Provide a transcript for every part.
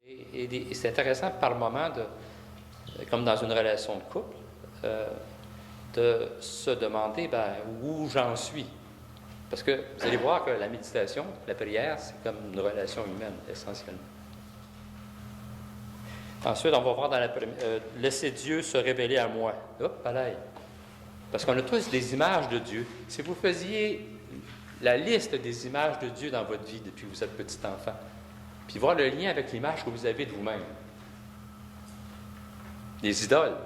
Et c'est intéressant par moment, comme dans une relation de couple, de se demander où j'en suis. Parce que vous allez voir que la méditation, la prière, c'est comme une relation humaine, essentiellement. Ensuite, on va voir dans la laisser Dieu se révéler à moi. Hop, pareil. Parce qu'on a tous des images de Dieu. Si vous faisiez la liste des images de Dieu dans votre vie depuis que vous êtes petit enfant, puis voir le lien avec l'image que vous avez de vous-même. Les idoles.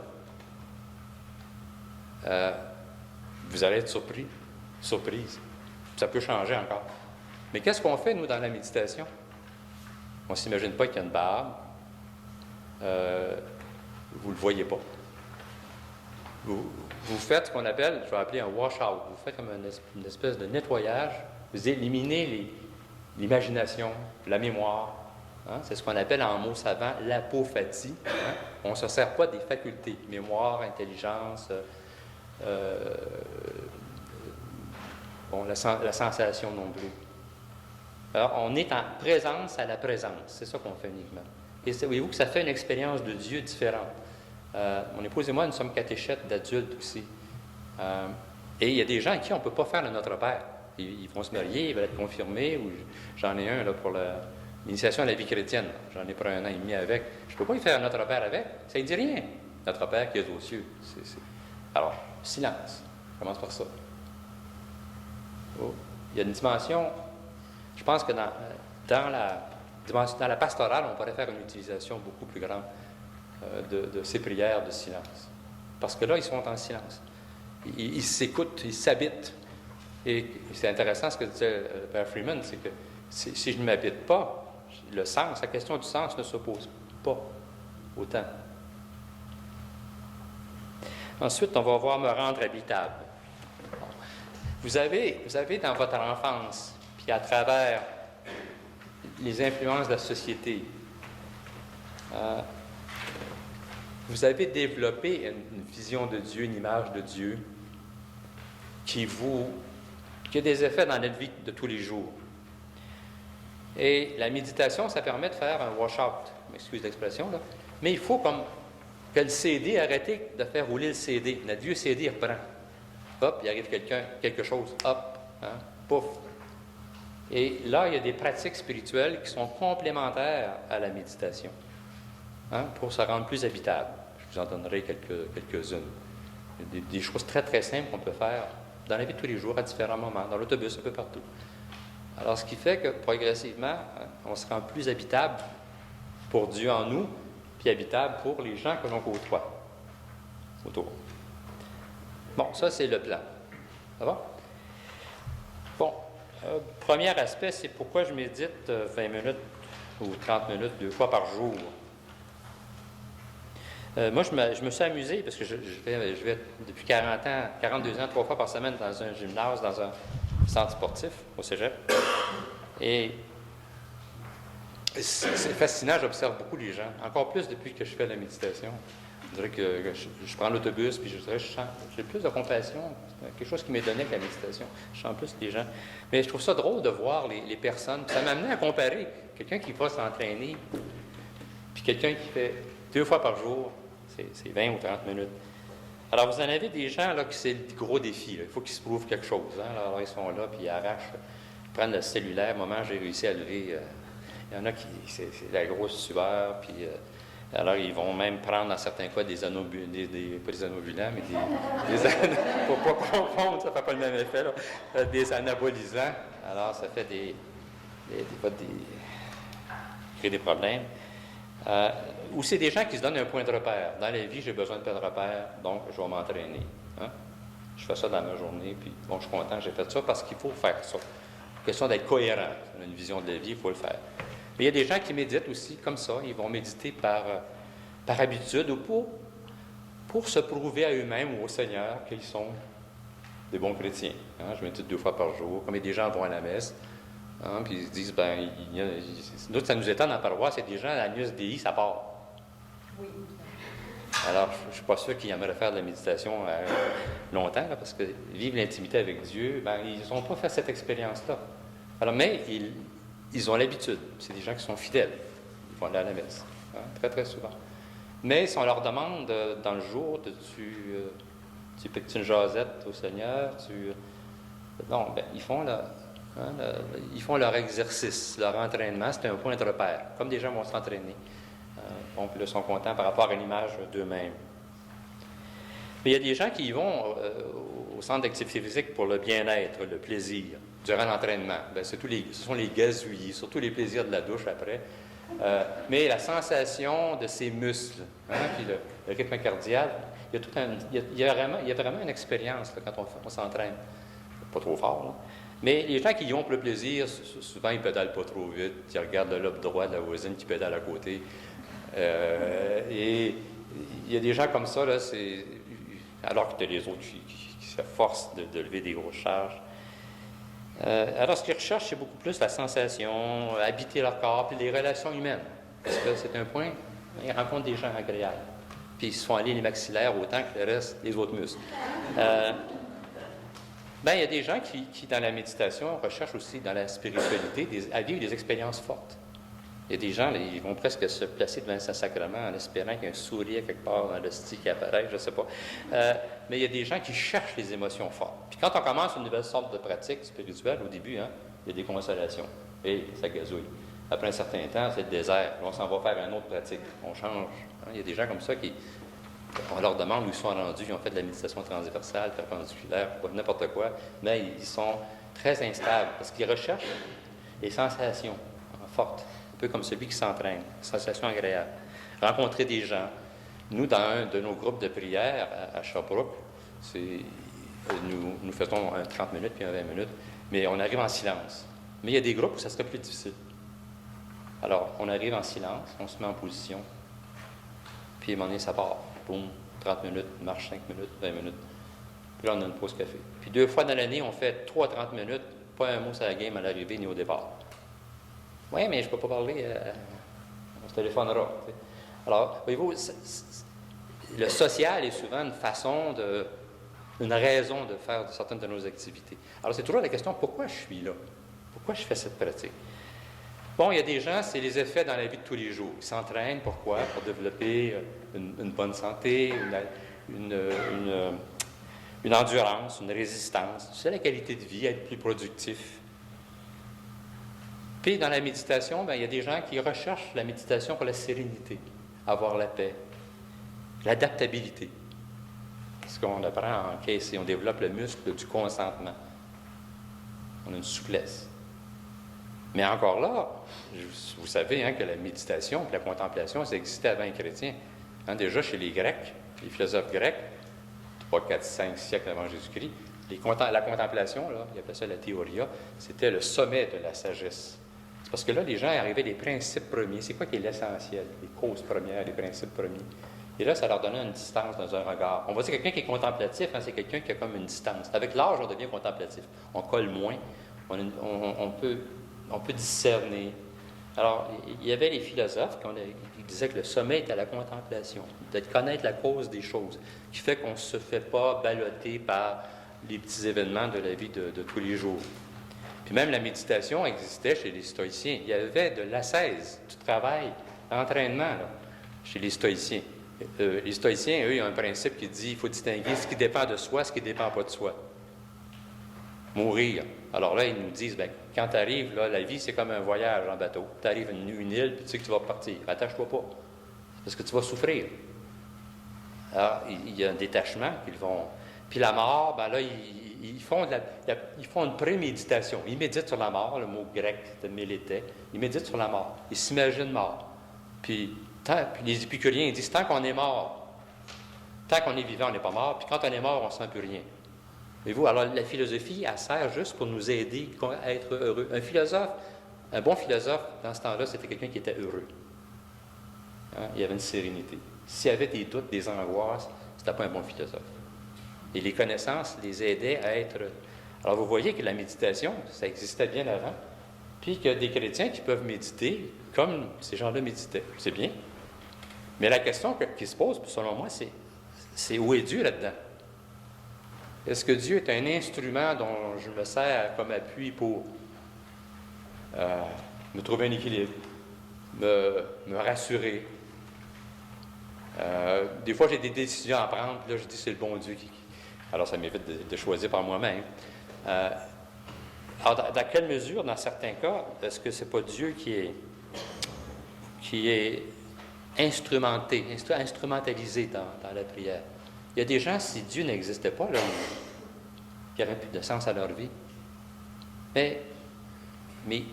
Vous allez être surprise. Ça peut changer encore. Mais qu'est-ce qu'on fait, nous, dans la méditation? On ne s'imagine pas qu'il y a une barbe. Vous ne le voyez pas. Vous faites ce qu'on appelle, je vais appeler un wash-out. Vous faites comme une espèce de nettoyage. Vous éliminez l'imagination, la mémoire. Hein? C'est ce qu'on appelle en mots savants l'apophatie. Hein? On ne se sert pas des facultés, mémoire, intelligence, la sensation non plus. Alors, on est en présence à la présence. C'est ça qu'on fait uniquement. Et voyez-vous que ça fait une expérience de Dieu différente. Mon épouse et moi, nous sommes catéchètes d'adultes aussi. Et il y a des gens à qui on ne peut pas faire le Notre Père. Ils vont se marier, ils veulent être confirmés. Ou j'en ai un là, pour l'initiation à la vie chrétienne. J'en ai pris 1 an et demi avec. Je ne peux pas y faire un Notre Père avec. Ça ne dit rien. Notre Père qui est aux cieux. Alors, silence. On commence par ça. Oh. Il y a une dimension, je pense que dans la pastorale, on pourrait faire une utilisation beaucoup plus grande de ces prières de silence. Parce que là, ils sont en silence. Ils s'écoutent, ils s'habitent. Et c'est intéressant ce que disait le Père Freeman, c'est que si je ne m'habite pas, le sens, la question du sens ne s'oppose pas autant. Ensuite, on va voir me rendre habitable. Vous avez dans votre enfance, puis à travers les influences de la société, vous avez développé une vision de Dieu, une image de Dieu qui a des effets dans notre vie de tous les jours. Et la méditation, ça permet de faire un wash-out, m'excuse l'expression, là, mais il faut comme que le CD, arrêter de faire rouler le CD. Notre vieux CD, il reprend. Hop, il arrive quelque chose, hop, hein, pouf. Et là, il y a des pratiques spirituelles qui sont complémentaires à la méditation, hein, pour se rendre plus habitable. Je vous en donnerai quelques-unes. Des choses très, très simples qu'on peut faire dans la vie de tous les jours, à différents moments, dans l'autobus, un peu partout. Alors, ce qui fait que, progressivement, on se rend plus habitable pour Dieu en nous, puis habitable pour les gens que l'on côtoie autour. Bon, ça, c'est le plan. Ça va? Bon, premier aspect, c'est pourquoi je médite 20 minutes ou 30 minutes 2 fois par jour. Moi, je me suis amusé, parce que je vais depuis 42 ans, 3 fois par semaine dans un gymnase, dans un centre sportif au cégep. Et c'est fascinant, j'observe beaucoup les gens, encore plus depuis que je fais la méditation. Je dirais que je prends l'autobus, puis je dirais j'ai plus de compassion. C'est quelque chose qui m'est donné avec la méditation. Je sens plus les gens. Mais je trouve ça drôle de voir les personnes. Puis ça m'a amené à comparer quelqu'un qui va s'entraîner, puis quelqu'un qui fait 2 fois par jour, c'est 20 ou 30 minutes. Alors, vous en avez des gens là, qui c'est le gros défi. Là. Il faut qu'ils se prouvent quelque chose. Hein? Alors, ils sont là, puis ils arrachent, ils prennent le cellulaire. Moment, j'ai réussi à lever. Il y en a qui, c'est la grosse sueur, puis alors ils vont même prendre dans certains cas des pas des anobulants, mais des faut pas confondre, ça fait pas le même effet, là, des anabolisants. Alors ça fait crée des problèmes. Ou c'est des gens qui se donnent un point de repère. Dans la vie, j'ai besoin de point de repère, donc je vais m'entraîner. Hein? Je fais ça dans ma journée, puis bon, je suis content que j'ai fait ça parce qu'il faut faire ça. Question d'être cohérent. On a une vision de la vie, il faut le faire. Mais il y a des gens qui méditent aussi comme ça. Ils vont méditer par habitude ou pour se prouver à eux-mêmes ou au Seigneur qu'ils sont des bons chrétiens. Hein? Je médite 2 fois par jour. Comme des gens vont à la messe, hein? Puis ils se disent, nous, ça nous étonne en paroisse, c'est des gens, la Agnus Dei, ça part. Oui. Alors, je ne suis pas sûr qu'ils aimeraient faire de la méditation longtemps, là, parce que vivre l'intimité avec Dieu, ils n'ont pas fait cette expérience-là. Alors, mais ils ont l'habitude. C'est des gens qui sont fidèles. vont aller à la messe, hein, très, très souvent. Mais si on leur demande dans le jour, tu piques une jasette au Seigneur, non, ben, ils font leur exercice, leur entraînement, c'est un point de repère, comme des gens vont s'entraîner. Donc, là, ils sont contents par rapport à l'image d'eux-mêmes. Mais il y a des gens qui y vont au centre d'activité physique pour le bien-être, le plaisir, durant l'entraînement. Bien, ce sont les gazouillis, surtout les plaisirs de la douche après. Mais la sensation de ses muscles, hein, puis le rythme cardiaque, il y a vraiment une expérience là, quand on s'entraîne. Pas trop fort, là. Mais les gens qui y ont pour le plaisir, souvent, ils pédalent pas trop vite. Ils regardent le lobe droit de la voisine qui pédale à côté. Et il y a des gens comme ça, là, alors que les autres qui s'efforcent de lever des grosses charges. Alors, ce qu'ils recherchent, c'est beaucoup plus la sensation, habiter leur corps, puis les relations humaines. Parce que c'est un point, ils rencontrent des gens agréables. Puis ils se font aller les maxillaires autant que le reste, les autres muscles. Il y a des gens qui, dans la méditation, recherchent aussi dans la spiritualité à vivre des expériences fortes. Il y a des gens, ils vont presque se placer devant un sacrement en espérant qu'il y a un sourire quelque part dans l'hostie qui apparaît, je ne sais pas. Mais il y a des gens qui cherchent les émotions fortes. Puis quand on commence une nouvelle sorte de pratique spirituelle, au début, hein, il y a des consolations. Et ça gazouille. Après un certain temps, c'est le désert. On s'en va faire une autre pratique. On change. Hein. Il y a des gens comme ça on leur demande où ils sont rendus. Ils ont fait de la méditation transversale, perpendiculaire, n'importe quoi. Mais ils sont très instables parce qu'ils recherchent les sensations fortes. Un peu comme celui qui s'entraîne, sensation agréable. Rencontrer des gens. Nous, dans un de nos groupes de prière à Sherbrooke, nous faisons un 30 minutes puis un 20 minutes, mais on arrive en silence. Mais il y a des groupes où ça serait plus difficile. Alors, on arrive en silence, on se met en position, puis à un moment donné, ça part. Boum, 30 minutes, marche 5 minutes, 20 minutes. Puis là, on a une pause café. Puis 2 fois dans l'année, on fait 3 30 minutes, pas un mot sur la game à l'arrivée ni au départ. Oui, mais je ne peux pas parler, on se téléphonera. T'sais. Alors, voyez-vous, le social est souvent une raison de faire certaines de nos activités. Alors, c'est toujours la question, pourquoi je suis là? Pourquoi je fais cette pratique? Bon, il y a des gens, c'est les effets dans la vie de tous les jours. Ils s'entraînent, pourquoi? Pour développer une bonne santé, une endurance, une résistance. C'est la qualité de vie, être plus productif. Puis, dans la méditation, il y a des gens qui recherchent la méditation pour la sérénité, avoir la paix, l'adaptabilité. Ce qu'on apprend en caisse, on développe le muscle du consentement. On a une souplesse. Mais encore là, vous savez hein, que la méditation et la contemplation, ça existait avant les chrétiens. Hein, déjà chez les Grecs, les philosophes grecs, 3, 4, 5 siècles avant Jésus-Christ, la contemplation, là, ils appelaient ça la théoria, c'était le sommet de la sagesse. C'est parce que là, les gens arrivaient des principes premiers. C'est quoi qui est l'essentiel? Les causes premières, les principes premiers. Et là, ça leur donnait une distance dans un regard. On va dire que quelqu'un qui est contemplatif, hein, c'est quelqu'un qui a comme une distance. Avec l'âge, on devient contemplatif. On colle moins. On peut discerner. Alors, il y avait les philosophes qui disaient que le sommet est à la contemplation, de connaître la cause des choses, qui fait qu'on ne se fait pas balloter par les petits événements de la vie de tous les jours. Puis même la méditation existait chez les stoïciens. Il y avait de l'ascèse, du travail, l'entraînement là, chez les stoïciens. Les stoïciens, eux, ils ont un principe qui dit qu'il faut distinguer ce qui dépend de soi, ce qui ne dépend pas de soi. Mourir. Alors là, ils nous disent, quand tu arrives, là, la vie, c'est comme un voyage en bateau. Tu arrives à une île, puis tu sais que tu vas partir. Attache-toi pas, parce que tu vas souffrir. Alors, il y a un détachement qu'ils vont... Puis la mort, là, ils font une préméditation. Ils méditent sur la mort, le mot grec de mélété. Ils méditent sur la mort. Ils s'imaginent mort. Puis les épicuriens, ils disent, tant qu'on est mort, tant qu'on est vivant, on n'est pas mort. Puis quand on est mort, on ne sent plus rien. Voyez-vous, alors la philosophie, elle sert juste pour nous aider à être heureux. Un bon philosophe, dans ce temps-là, c'était quelqu'un qui était heureux. Hein? Il y avait une sérénité. S'il y avait des doutes, des angoisses, c'était pas un bon philosophe. Et les connaissances les aidaient à être... Alors vous voyez que la méditation, ça existait bien avant, puis qu'il y a des chrétiens qui peuvent méditer comme ces gens-là méditaient. C'est bien. Mais la question qui se pose, selon moi, c'est où est Dieu là-dedans? Est-ce que Dieu est un instrument dont je me sers comme appui pour me trouver un équilibre? me rassurer. Des fois, j'ai des décisions à prendre, puis là, je dis c'est le bon Dieu qui... Alors, ça m'évite de choisir par moi-même. Alors, dans quelle mesure, dans certains cas, est-ce que ce n'est pas Dieu qui est instrumentalisé dans la prière? Il y a des gens, si Dieu n'existait pas, là, il n'y aurait plus de sens à leur vie. Mais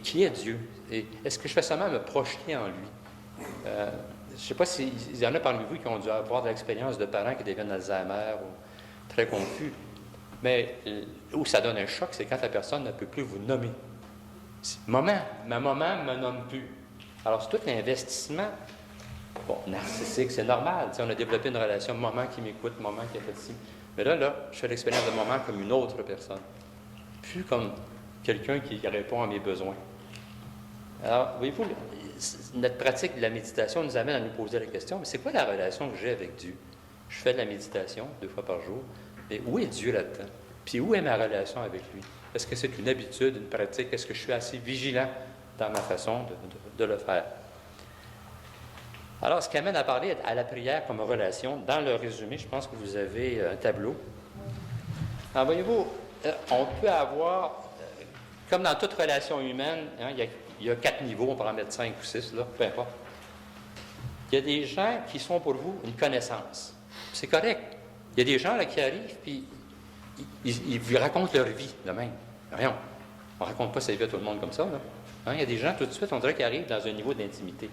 qui est Dieu? Et est-ce que je fais seulement me projeter en lui? Je ne sais pas s'il y en a parmi vous qui ont dû avoir de l'expérience de parents qui deviennent Alzheimer ou très confus. Mais où ça donne un choc, c'est quand la personne ne peut plus vous nommer. Ma maman ne me nomme plus. Alors, c'est tout l'investissement. Bon, narcissique, c'est normal. On a développé une relation, maman qui m'écoute, maman qui a fait ci. Mais là, je fais l'expérience de maman comme une autre personne. Plus comme quelqu'un qui répond à mes besoins. Alors, voyez-vous, notre pratique de la méditation nous amène à nous poser la question, mais c'est quoi la relation que j'ai avec Dieu? Je fais de la méditation 2 fois par jour, mais où est Dieu là-dedans? Puis où est ma relation avec lui? Est-ce que c'est une habitude, une pratique? Est-ce que je suis assez vigilant dans ma façon de le faire? Alors, ce qui amène à parler à la prière comme relation, dans le résumé, je pense que vous avez un tableau. Alors, voyez-vous, on peut avoir, comme dans toute relation humaine, hein, il y a 4 niveaux, on pourra en mettre 5 ou 6, là, peu importe. Il y a des gens qui sont pour vous une connaissance. C'est correct. Il y a des gens là, qui arrivent, puis ils vous racontent leur vie de même. Voyons, on ne raconte pas sa vie à tout le monde comme ça. Là. Hein, il y a des gens, tout de suite, on dirait qu'ils arrivent dans un niveau d'intimité.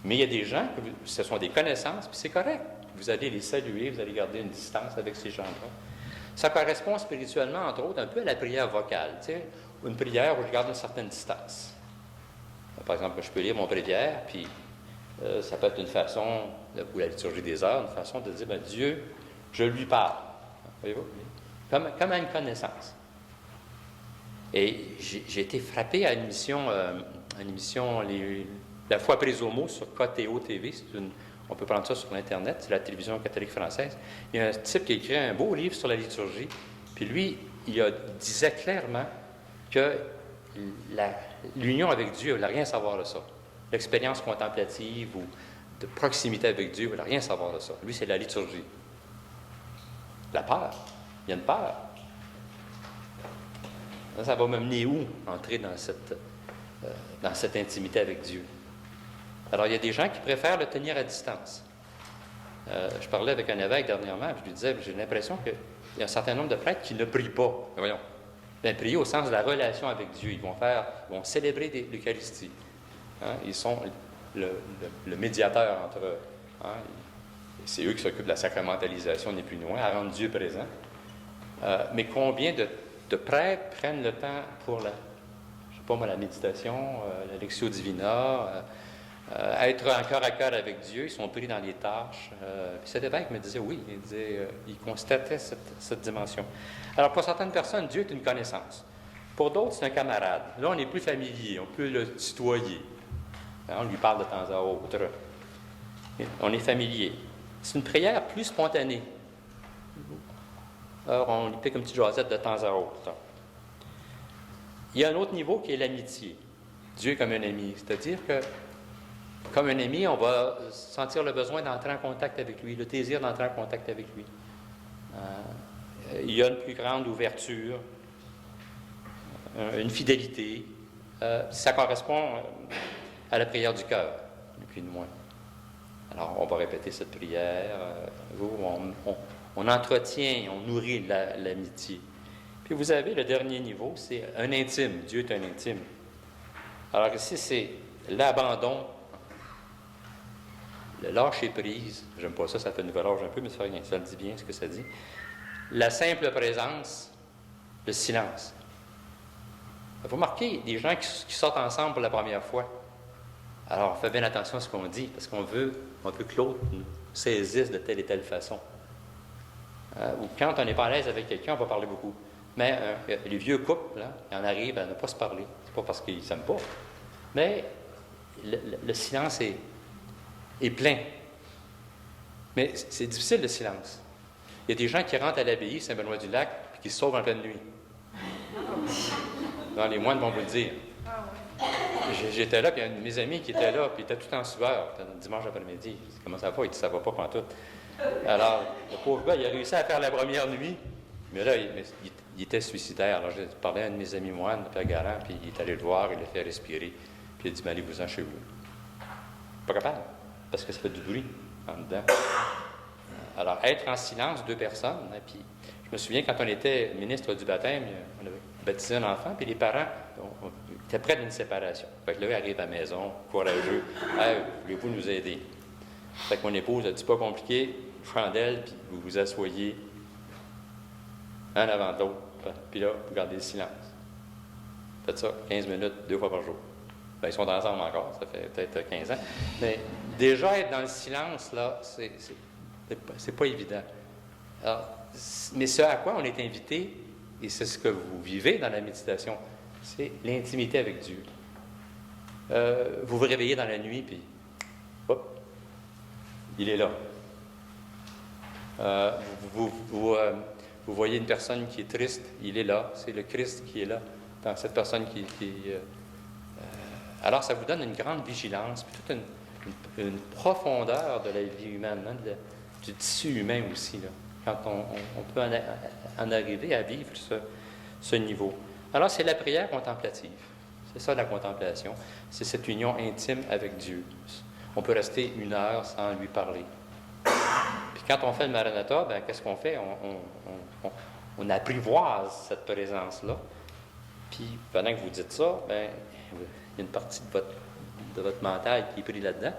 Mais il y a des gens, ce sont des connaissances, puis c'est correct. Vous allez les saluer, vous allez garder une distance avec ces gens-là. Ça correspond spirituellement, entre autres, un peu à la prière vocale. Tu sais, une prière où je garde une certaine distance. Par exemple, je peux lire mon bréviaire, puis ça peut être une façon, ou la liturgie des heures, une façon de dire, bien, Dieu, je lui parle. Voyez-vous? Comme à une connaissance. Et j'ai été frappé à une émission, La foi prise au mot sur KTO TV. On peut prendre ça sur Internet, c'est la télévision catholique française. Il y a un type qui a écrit un beau livre sur la liturgie, puis lui, disait clairement que l'union avec Dieu, il ne voulait rien savoir de ça. L'expérience contemplative ou de proximité avec Dieu, il ne voulait rien savoir de ça. Lui, c'est la liturgie. La peur. Il y a une peur. Ça va me mener où, entrer dans cette intimité avec Dieu? Alors, il y a des gens qui préfèrent le tenir à distance. Je parlais avec un évêque dernièrement, je lui disais, j'ai l'impression qu'il y a un certain nombre de prêtres qui ne prient pas. Voyons. Bien, prier au sens de la relation avec Dieu. Ils vont célébrer l'Eucharistie. Hein? Ils sont le médiateur entre eux. Hein? C'est eux qui s'occupent de la sacramentalisation, ni plus ni moins, à rendre Dieu présent. Mais combien de prêtres prennent le temps pour la méditation, la Lectio Divina, être en cœur à cœur avec Dieu, ils sont pris dans les tâches. Puis cet évêque me disait oui, il constatait cette dimension. Alors pour certaines personnes, Dieu est une connaissance. Pour d'autres, c'est un camarade. Là, on est plus familier, on peut le tutoyer. On lui parle de temps à autre. On est familier. C'est une prière plus spontanée. Alors, on lui pique une petite jasette de temps à autre. Il y a un autre niveau qui est l'amitié. Dieu comme un ami. C'est-à-dire que, comme un ami, on va sentir le besoin d'entrer en contact avec lui, le désir d'entrer en contact avec lui. Il y a une plus grande ouverture, une fidélité. Ça correspond à la prière du cœur, ni plus ni moins. Alors, on va répéter cette prière. On entretient, on nourrit l'amitié. Puis vous avez le dernier niveau, c'est un intime. Dieu est un intime. Alors ici, c'est l'abandon, le lâcher-prise. J'aime pas ça, ça fait une âge un peu, mais ça le dit bien ce que ça dit. La simple présence, le silence. Vous remarquez, des gens qui sortent ensemble pour la première fois. Alors, on fait bien attention à ce qu'on dit, parce qu'on veut que l'autre nous saisisse de telle et telle façon. Ou quand on n'est pas à l'aise avec quelqu'un, on va parler beaucoup. Mais les vieux couples, là, ils en arrivent à ne pas se parler. C'est pas parce qu'ils ne s'aiment pas. Mais le silence est plein. Mais c'est difficile, le silence. Il y a des gens qui rentrent à l'abbaye Saint-Benoît-du-Lac et qui se sauvent en pleine nuit. Non, les moines vont vous le dire. j'étais là, puis il y a un de mes amis qui était là, puis il était tout en sueur. C'était un dimanche après-midi. Comment ça va? Il dit, ça va pas pantoute. Alors, le pauvre gars, il a réussi à faire la première nuit, mais là, il était suicidaire. Alors, j'ai parlé à un de mes amis moines, le Père Garand, puis il est allé le voir, il l'a fait respirer, puis il a dit, mais allez-vous-en chez vous. Pas capable, parce que ça fait du bruit en dedans. Alors, être en silence, deux personnes, hein, puis je me souviens, quand on était ministre du baptême, on avait baptisé un enfant, puis les parents étaient près d'une séparation. Fait que là, il arrive à la maison, courageux. Hey, voulez-vous nous aider? Fait que mon épouse a dit, pas compliqué, chandelle, puis vous vous asseyez un avant de l'autre. Puis là, vous gardez le silence. Faites ça 15 minutes, 2 fois par jour. Bien, ils sont ensemble encore, ça fait peut-être 15 ans. Mais déjà, être dans le silence, là, c'est pas évident. Alors, mais ce à quoi on est invité, et c'est ce que vous vivez dans la méditation, c'est l'intimité avec Dieu. Vous vous réveillez dans la nuit, puis hop, il est là. Vous voyez une personne qui est triste, il est là. C'est le Christ qui est là, dans cette personne alors, ça vous donne une grande vigilance, puis toute une profondeur de la vie humaine, hein, du tissu humain aussi, là, quand on peut en arriver à vivre ce niveau. Alors, c'est la prière contemplative. C'est ça, la contemplation. C'est cette union intime avec Dieu. On peut rester 1 heure sans lui parler. Puis quand on fait le Maranatha, ben, qu'est-ce qu'on fait? On apprivoise cette présence-là. Puis pendant que vous dites ça, ben, il y a une partie de votre mental qui est pris là-dedans,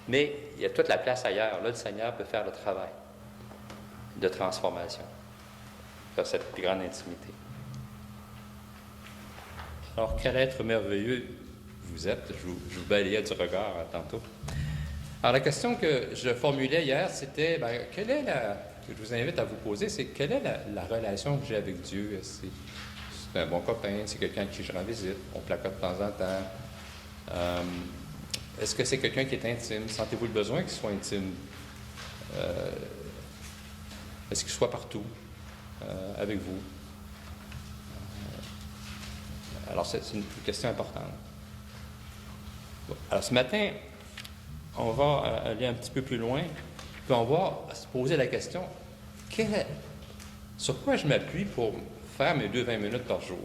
mais il y a toute la place ailleurs. Là, le Seigneur peut faire le travail de transformation, faire cette plus grande intimité. Alors, quel être merveilleux vous êtes. Je vous balayais du regard tantôt. Alors, la question que je formulais hier, c'était, que je vous invite à vous poser, c'est quelle est la relation que j'ai avec Dieu? C'est un bon copain, c'est quelqu'un à qui je rends visite, on placote de temps en temps. Est-ce que c'est quelqu'un qui est intime? Sentez-vous le besoin qu'il soit intime? Est-ce qu'il soit partout avec vous? Alors, c'est une question importante. Bon. Alors, ce matin, on va aller un petit peu plus loin, puis on va se poser la question, sur quoi je m'appuie pour faire mes 20 minutes par jour?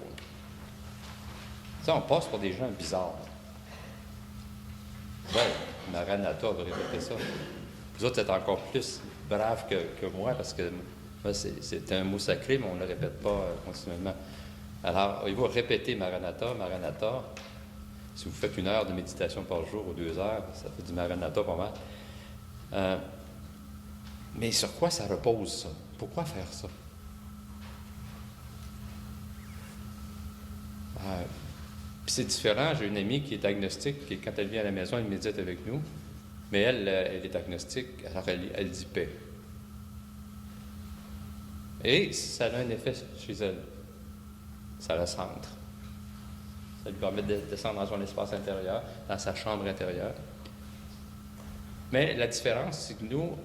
Ça, on passe pour des gens bizarres. Ouais, Maranatha va répéter ça. Vous autres, êtes encore plus braves que moi, parce que moi, c'est un mot sacré, mais on ne le répète pas continuellement. Alors, il va répéter Maranatha, Maranatha. Si vous faites 1 heure de méditation par jour ou 2 heures, ça fait du Maranatha pas mal. Mais sur quoi ça repose, ça? Pourquoi faire ça? Puis c'est différent. J'ai une amie qui est agnostique, et quand elle vient à la maison, elle médite avec nous. Mais elle est agnostique, alors elle dit paix. Et ça a un effet chez elle. Ça la centre. Ça lui permet de descendre dans son espace intérieur, dans sa chambre intérieure. Mais la différence, c'est que nous,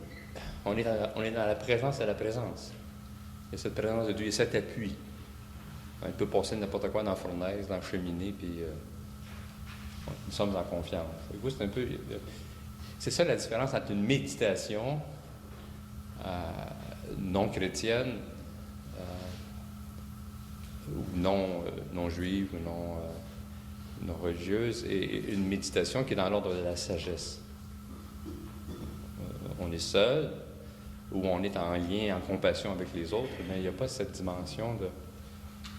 on est dans la présence de la présence. Il y a cette présence de Dieu, et cet appui. Il peut passer n'importe quoi dans la fournaise, dans la cheminée, puis nous sommes en confiance. C'est un peu... C'est ça la différence entre une méditation non chrétienne, ou non juive, ou non religieuse, et une méditation qui est dans l'ordre de la sagesse. On est seul, ou on est en lien, en compassion avec les autres, mais il n'y a pas cette dimension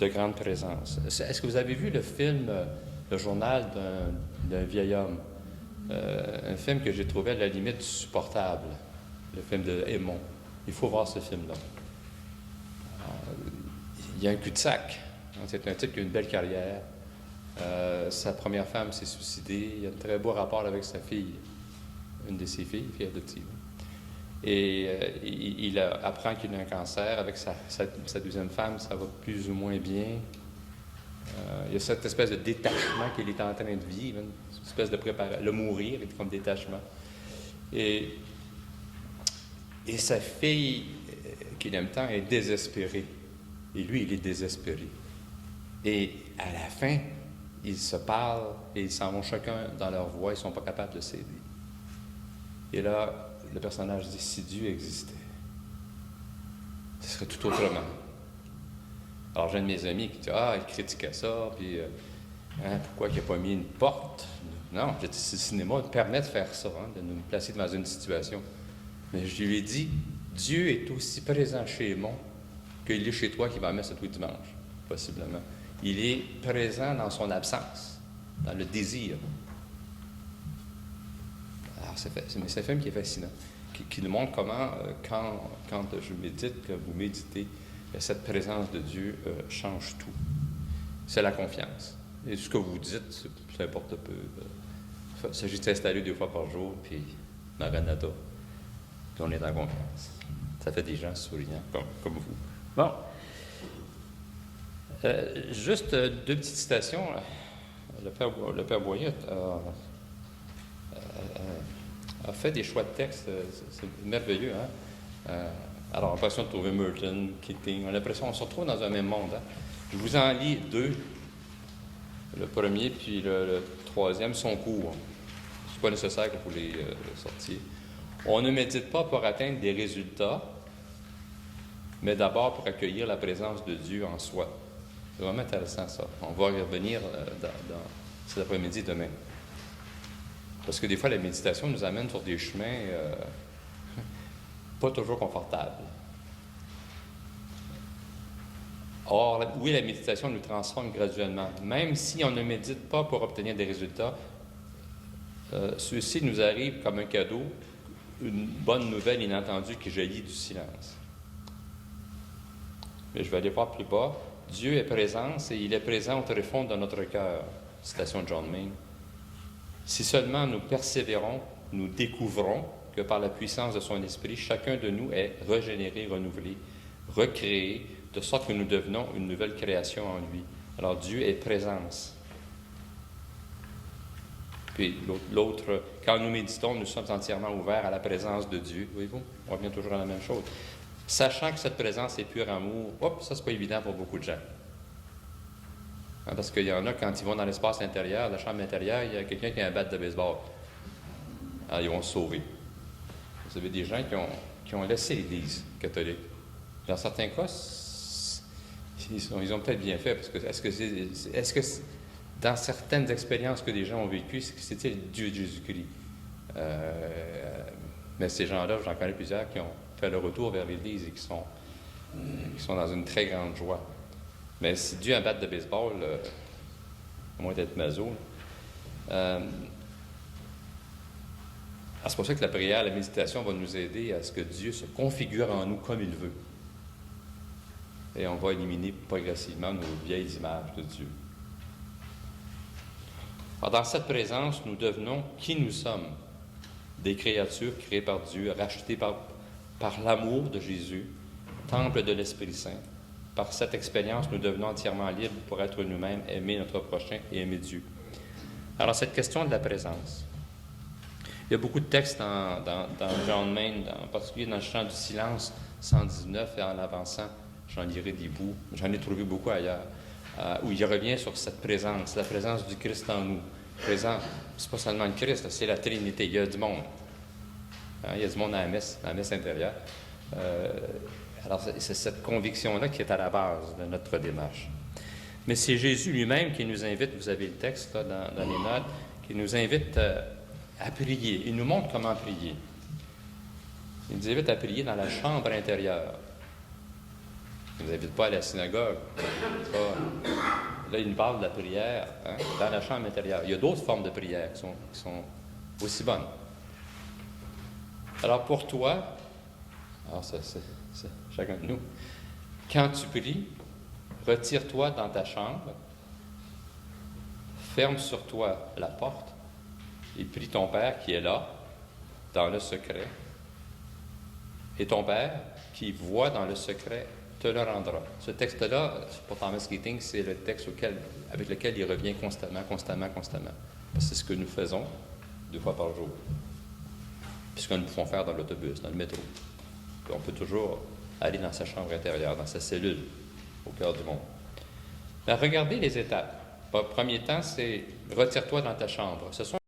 de grande présence. Est-ce que vous avez vu le film Le journal d'un vieil homme? Un film que j'ai trouvé à la limite supportable, le film de Aymon. Il faut voir ce film-là. Il y a un cul-de-sac. C'est un type qui a une belle carrière. Sa première femme s'est suicidée. Il a un très beau rapport avec sa fille, une de ses filles adoptive. Et il apprend qu'il a un cancer. Avec sa deuxième femme, ça va plus ou moins bien. Il y a cette espèce de détachement qu'il est en train de vivre, une espèce de préparation. Le mourir est comme détachement. Et sa fille, qu'il aime tant, est désespérée. Et lui, il est désespéré. Et à la fin, ils se parlent et ils s'en vont chacun dans leur voie, ils ne sont pas capables de s'aider. Et là, le personnage dit, si Dieu existait, ce serait tout autrement. Alors j'ai un de mes amis qui dit, il critiquait ça, puis pourquoi il n'a pas mis une porte? Non, j'ai dit, si le cinéma permet de faire ça, de nous placer dans une situation. Mais je lui ai dit, Dieu est aussi présent chez moi qu'il est chez toi qui va à messe tous les dimanches, possiblement. Il est présent dans son absence, dans le désir. Alors, c'est un film qui est fascinant, qui nous montre comment, quand je médite, que vous méditez, cette présence de Dieu change tout. C'est la confiance. Et ce que vous dites, ça importe peu. Il s'agit de s'installer 2 fois par jour, puis Maranatha, puis on est en confiance. Ça fait des gens souriants, comme vous. Bon. Juste 2 petites citations. Le Père Boyer a fait des choix de texte, c'est merveilleux. Alors, on a l'impression de trouver Merton, Keating, on a l'impression qu'on se retrouve dans un même monde. Je vous en lis 2. Le premier puis le troisième sont courts. Ce n'est pas nécessaire que vous les sortiez. On ne médite pas pour atteindre des résultats, mais d'abord pour accueillir la présence de Dieu en soi. C'est vraiment intéressant, ça. On va y revenir dans cet après-midi demain. Parce que des fois, la méditation nous amène sur des chemins pas toujours confortables. Or, oui, la méditation nous transforme graduellement. Même si on ne médite pas pour obtenir des résultats, ceux-ci nous arrivent comme un cadeau, une bonne nouvelle inattendue qui jaillit du silence. Mais je vais aller voir plus bas. Dieu est présence et il est présent au tréfonds de notre cœur. Citation de John Mayne. Si seulement nous persévérons, nous découvrons que par la puissance de son esprit, chacun de nous est régénéré, renouvelé, recréé, de sorte que nous devenons une nouvelle création en lui. Alors Dieu est présence. Puis l'autre, quand nous méditons, nous sommes entièrement ouverts à la présence de Dieu. Voyez-vous, on revient toujours à la même chose. Sachant que cette présence est pur amour, ça c'est pas évident pour beaucoup de gens. Parce qu'il y en a, quand ils vont dans l'espace intérieur, la chambre intérieure, il y a quelqu'un qui a un bat de baseball. Alors ils vont se sauver. Vous avez des gens qui ont laissé l'Église catholique. Dans certains cas, ils ont peut-être bien fait, parce que est-ce que dans certaines expériences que des gens ont vécues, c'était le Dieu de Jésus-Christ? Mais ces gens-là, j'en connais plusieurs qui ont fait le retour vers l'Église et qui sont dans une très grande joie. Mais si Dieu a un bat de baseball, à moins d'être maso, c'est pour ça que la prière, la méditation va nous aider à ce que Dieu se configure en nous comme il veut. Et on va éliminer progressivement nos vieilles images de Dieu. Alors, dans cette présence, nous devenons qui nous sommes. Des créatures créées par Dieu, rachetées par l'amour de Jésus, temple de l'Esprit Saint. Par cette expérience, nous devenons entièrement libres pour être nous-mêmes, aimer notre prochain et aimer Dieu. Alors, cette question de la présence. Il y a beaucoup de textes dans John Mayne, en particulier dans le chant du silence 119 et en avançant, j'en lirai des bouts, j'en ai trouvé beaucoup ailleurs, où il revient sur cette présence, la présence du Christ en nous. Présent, c'est pas seulement le Christ, c'est la Trinité, il y a du monde. Il y a du monde à la messe intérieure. Alors, c'est cette conviction-là qui est à la base de notre démarche. Mais c'est Jésus lui-même qui nous invite, vous avez le texte là, dans les notes, qui nous invite à prier. Il nous montre comment prier. Il nous invite à prier dans la chambre intérieure. Il ne nous invite pas à la synagogue. Là, il nous parle de la prière dans la chambre intérieure. Il y a d'autres formes de prière qui sont aussi bonnes. Alors, pour toi, c'est chacun de nous, quand tu pries, retire-toi dans ta chambre, ferme sur toi la porte et prie ton Père qui est là, dans le secret. Et ton Père, qui voit dans le secret, te le rendra. Ce texte-là, pour Thomas Keating, c'est le texte avec lequel il revient constamment. Parce que c'est ce que nous faisons 2 fois par jour. Puis ce que nous pouvons faire dans l'autobus, dans le métro. Puis on peut toujours aller dans sa chambre intérieure, dans sa cellule, au cœur du monde. Mais regardez les étapes. Premier temps, c'est retire-toi dans ta chambre. Ce sont